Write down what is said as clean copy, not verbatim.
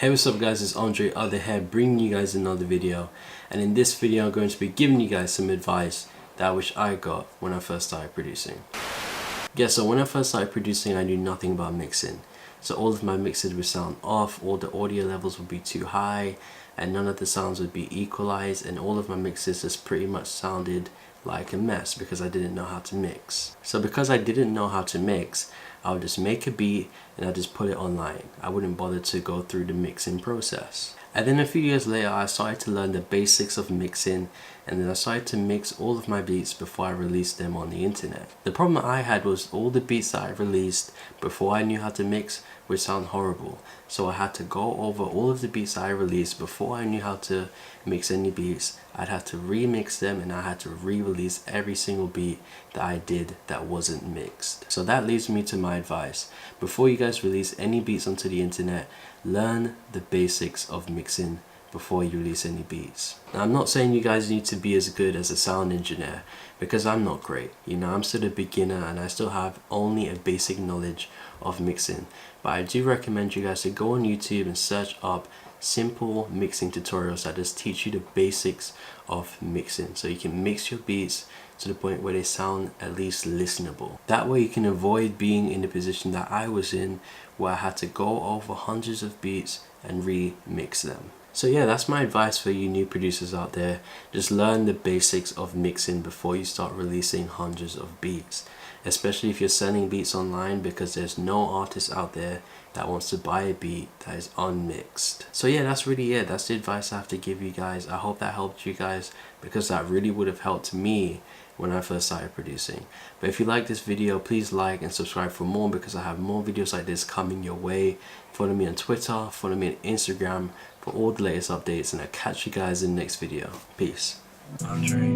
Hey, what's up guys, it's Andre Other Hair bringing you guys another video, and in this video I'm going to be giving you guys some advice that I wish I got when I first started producing. Yeah, so when I first started producing I knew nothing about mixing, so all of my mixes would sound off, all the audio levels would be too high, and none of the sounds would be equalized, and all of my mixes just pretty much sounded like a mess because I didn't know how to mix. So because I didn't know how to mix, I would just make a beat and I just put it online. I wouldn't bother to go through the mixing process. And then a few years later I started to learn the basics of mixing, and then I started to mix all of my beats before I released them on the internet. The problem I had was all the beats that I released before I knew how to mix would sound horrible. So I had to go over all of the beats that I released before I knew how to mix any beats. I'd have to remix them, and I had to re-release every single beat that I did that wasn't mixed. So that leads me to my advice. Before you guys release any beats onto the internet, learn the basics of mixing before you release any beats. Now, I'm not saying you guys need to be as good as a sound engineer, because I'm not great. You know, I'm still a beginner and I still have only a basic knowledge of mixing. But I do recommend you guys to go on YouTube and search up simple mixing tutorials that just teach you the basics of mixing, so you can mix your beats to the point where they sound at least listenable. That way you can avoid being in the position that I was in, where I had to go over hundreds of beats and remix them. So yeah, that's my advice for you new producers out there. Just learn the basics of mixing before you start releasing hundreds of beats, especially if you're selling beats online, because there's no artist out there that wants to buy a beat that is unmixed. So yeah, that's really it. That's the advice I have to give you guys. I hope that helped you guys, because that really would have helped me when I first started producing. But if you like this video, please like and subscribe for more, because I have more videos like this coming your way. Follow me on Twitter, follow me on Instagram for all the latest updates, and I'll catch you guys in the next video. Peace. Andre.